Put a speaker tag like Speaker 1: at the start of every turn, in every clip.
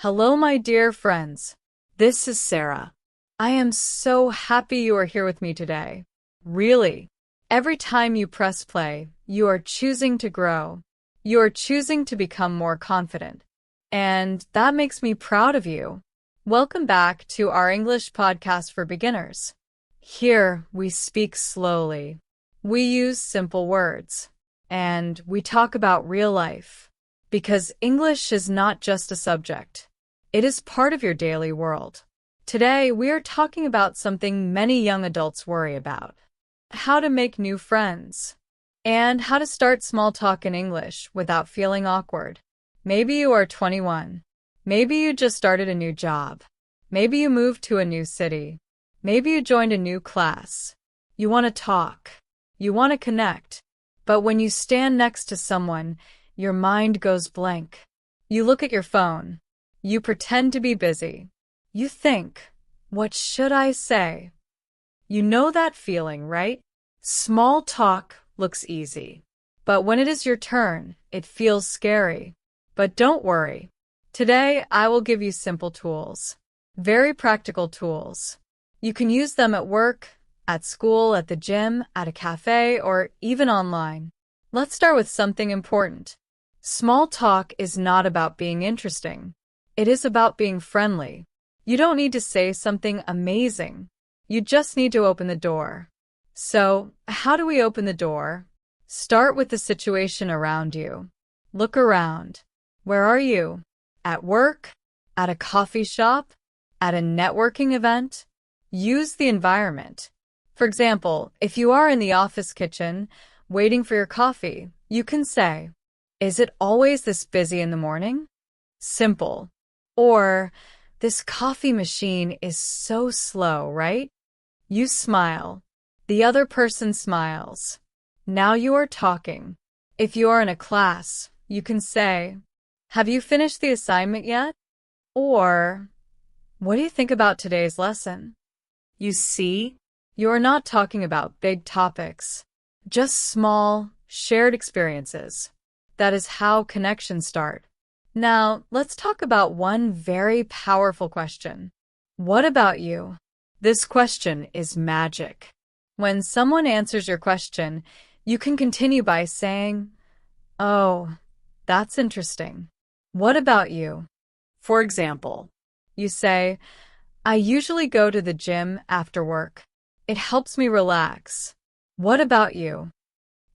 Speaker 1: Hello, my dear friends. This is Sarah. I am so happy you are here with me today. Really, every time you press play, you are choosing to grow. You are choosing to become more confident. And that makes me proud of you. Welcome back to our English podcast for beginners. Here, we speak slowly. We use simple words. And we talk about real life. Because English is not just a subject. It is part of your daily world. Today, we are talking about something many young adults worry about. How to make new friends. And how to start small talk in English without feeling awkward. Maybe you are 21. Maybe you just started a new job. Maybe you moved to a new city. Maybe you joined a new class. You want to talk. You want to connect. But when you stand next to someone, your mind goes blank. You look at your phone. You pretend to be busy. You think, what should I say? You know that feeling, right? Small talk looks easy. But when it is your turn, it feels scary. But don't worry. Today, I will give you simple tools. Very practical tools. You can use them at work, at school, at the gym, at a cafe, or even online. Let's start with something important. Small talk is not about being interesting. It is about being friendly. You don't need to say something amazing. You just need to open the door. So, how do we open the door? Start with the situation around you. Look around. Where are you? At work? At a coffee shop? At a networking event? Use the environment. For example, if you are in the office kitchen, waiting for your coffee, you can say, "Is it always this busy in the morning?" Simple. Or, "This coffee machine is so slow, right?" You smile. The other person smiles. Now you are talking. If you are in a class, you can say, "Have you finished the assignment yet?" Or, "What do you think about today's lesson?" You see, you are not talking about big topics, just small, shared experiences. That is how connections start. Now, let's talk about one very powerful question. What about you? This question is magic. When someone answers your question, you can continue by saying, "Oh, that's interesting. What about you?" For example, you say, "I usually go to the gym after work. It helps me relax. What about you?"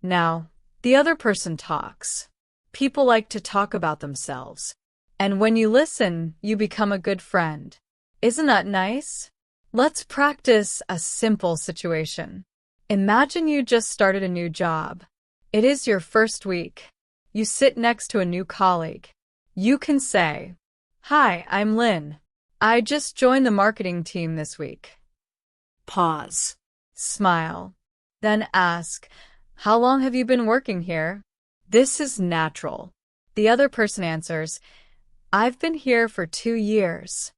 Speaker 1: Now, the other person talks. People like to talk about themselves. And when you listen, you become a good friend. Isn't that nice? Let's practice a simple situation. Imagine you just started a new job. It is your first week. You sit next to a new colleague. You can say, "Hi, I'm Lynn. I just joined the marketing team this week." Pause. Smile. Then ask, "How long have you been working here?" This is natural. The other person answers, "I've been here for 2 years."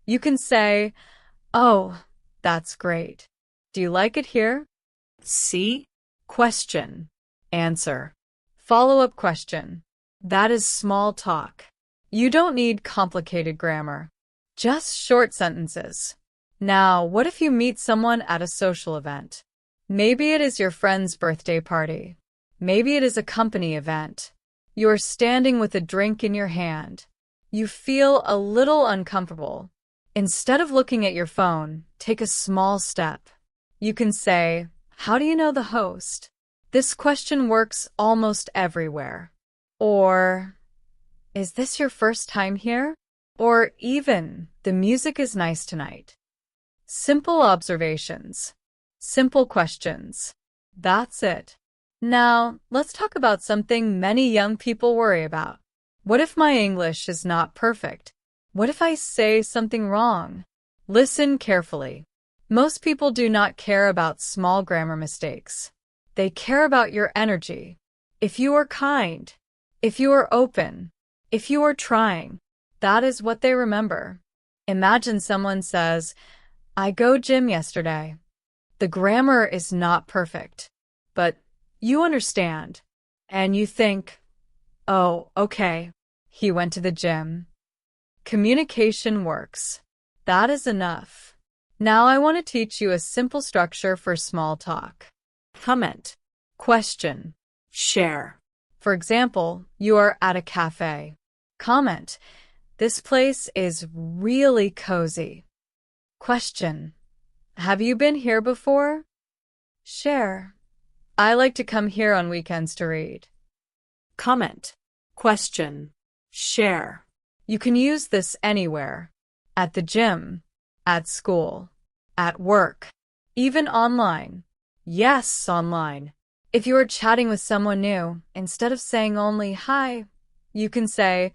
Speaker 1: You can say, "Oh, that's great. Do you like it here?" See? Question. Answer. Follow-up question. That is small talk. You don't need complicated grammar. Just short sentences. Now, what if you meet someone at a social event? Maybe it is your friend's birthday party. Maybe it is a company event. You are standing with a drink in your hand. You feel a little uncomfortable. Instead of looking at your phone, take a small step. You can say, "How do you know the host?" This question works almost everywhere. Or, "Is this your first time here?" Or even, "The music is nice tonight." Simple observations. Simple questions. That's it. Now, let's talk about something many young people worry about. What if my English is not perfect? What if I say something wrong? Listen carefully. Most people do not care about small grammar mistakes. They care about your energy. If you are kind, if you are open, if you are trying, that is what they remember. Imagine someone says, "I go gym yesterday." The grammar is not perfect, but you understand, and you think, "Oh, okay, he went to the gym." Communication works. That is enough. Now I want to teach you a simple structure for small talk. Comment, question, share. For example, you are at a cafe. Comment, this place is really cozy. Question, have you been here before? Share, I like to come here on weekends to read. Comment, question, share. You can use this anywhere. At the gym, at school, at work, even online. Yes, online. If you are chatting with someone new, instead of saying only hi, you can say,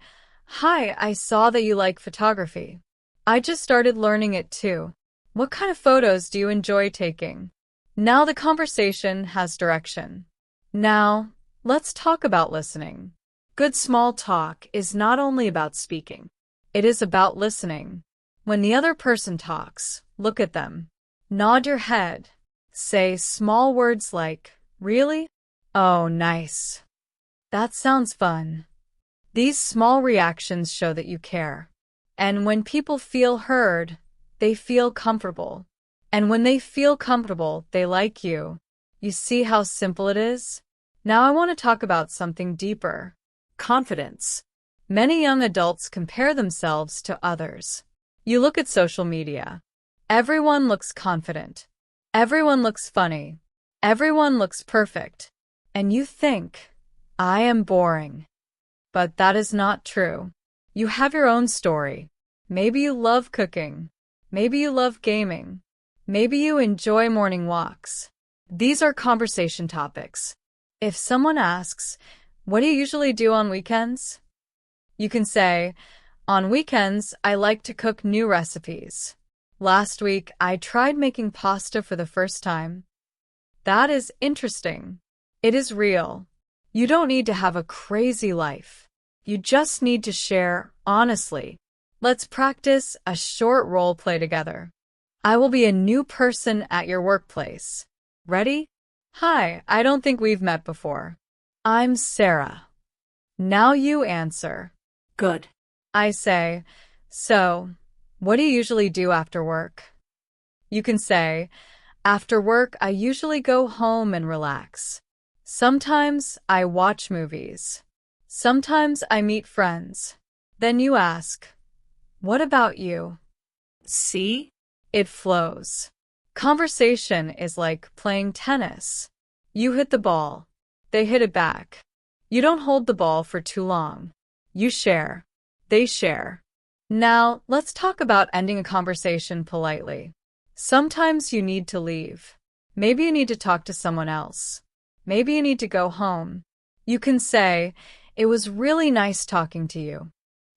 Speaker 1: "Hi, I saw that you like photography. I just started learning it too. What kind of photos do you enjoy taking?" Now the conversation has direction. Now, let's talk about listening. Good small talk is not only about speaking. It is about listening. When the other person talks, look at them. Nod your head. Say small words like, "Really? Oh, nice. That sounds fun." These small reactions show that you care. And when people feel heard, they feel comfortable. And when they feel comfortable, they like you. You see how simple it is? Now I want to talk about something deeper. Confidence. Many young adults compare themselves to others. You look at social media. Everyone looks confident. Everyone looks funny. Everyone looks perfect. And you think, I am boring. But that is not true. You have your own story. Maybe you love cooking. Maybe you love gaming. Maybe you enjoy morning walks. These are conversation topics. If someone asks, "What do you usually do on weekends?" You can say, "On weekends, I like to cook new recipes. Last week, I tried making pasta for the first time." That is interesting. It is real. You don't need to have a crazy life. You just need to share honestly. Let's practice a short role play together. I will be a new person at your workplace. Ready? Hi, I don't think we've met before. I'm Sarah. Now you answer. Good. I say, "So, what do you usually do after work?" You can say, "After work, I usually go home and relax. Sometimes I watch movies. Sometimes I meet friends." Then you ask, "What about you?" See? It flows. Conversation is like playing tennis. You hit the ball. They hit it back. You don't hold the ball for too long. You share. They share. Now, let's talk about ending a conversation politely. Sometimes you need to leave. Maybe you need to talk to someone else. Maybe you need to go home. You can say, "It was really nice talking to you."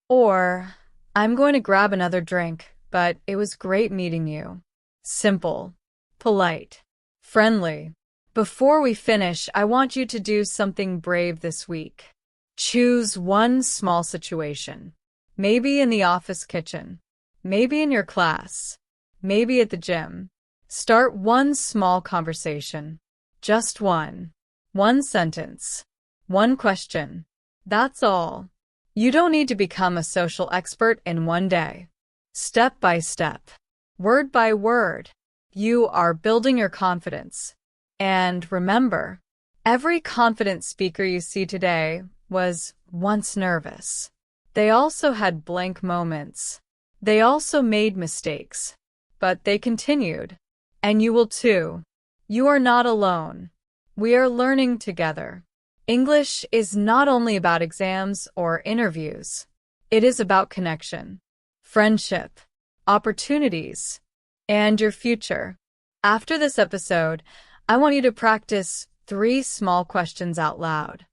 Speaker 1: Or, "I'm going to grab another drink, but it was great meeting you." Simple, polite, friendly. Before we finish, I want you to do something brave this week. Choose one small situation. Maybe in the office kitchen. Maybe in your class. Maybe at the gym. Start one small conversation. Just one. One sentence. One question. That's all. You don't need to become a social expert in one day. Step by step. Word by word. You are building your confidence. And remember, every confident speaker you see today was once nervous. They also had blank moments. They also made mistakes. But they continued. And you will too. You are not alone. We are learning together. English is not only about exams or interviews. It is about connection, friendship, opportunities, and your future. After this episode, I want you to practice 3 small questions out loud.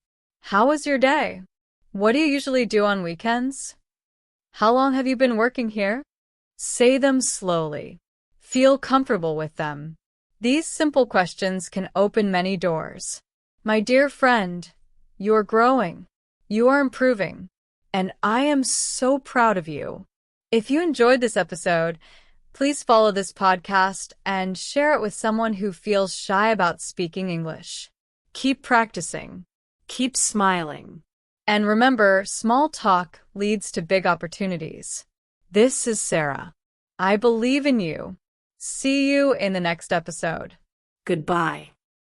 Speaker 1: How was your day? What do you usually do on weekends? How long have you been working here? Say them slowly. Feel comfortable with them. These simple questions can open many doors. My dear friend, you are growing. You are improving. And I am so proud of you. If you enjoyed this episode, please follow this podcast and share it with someone who feels shy about speaking English. Keep practicing. Keep smiling. And remember, small talk leads to big opportunities. This is Sarah. I believe in you. See you in the next episode.
Speaker 2: Goodbye.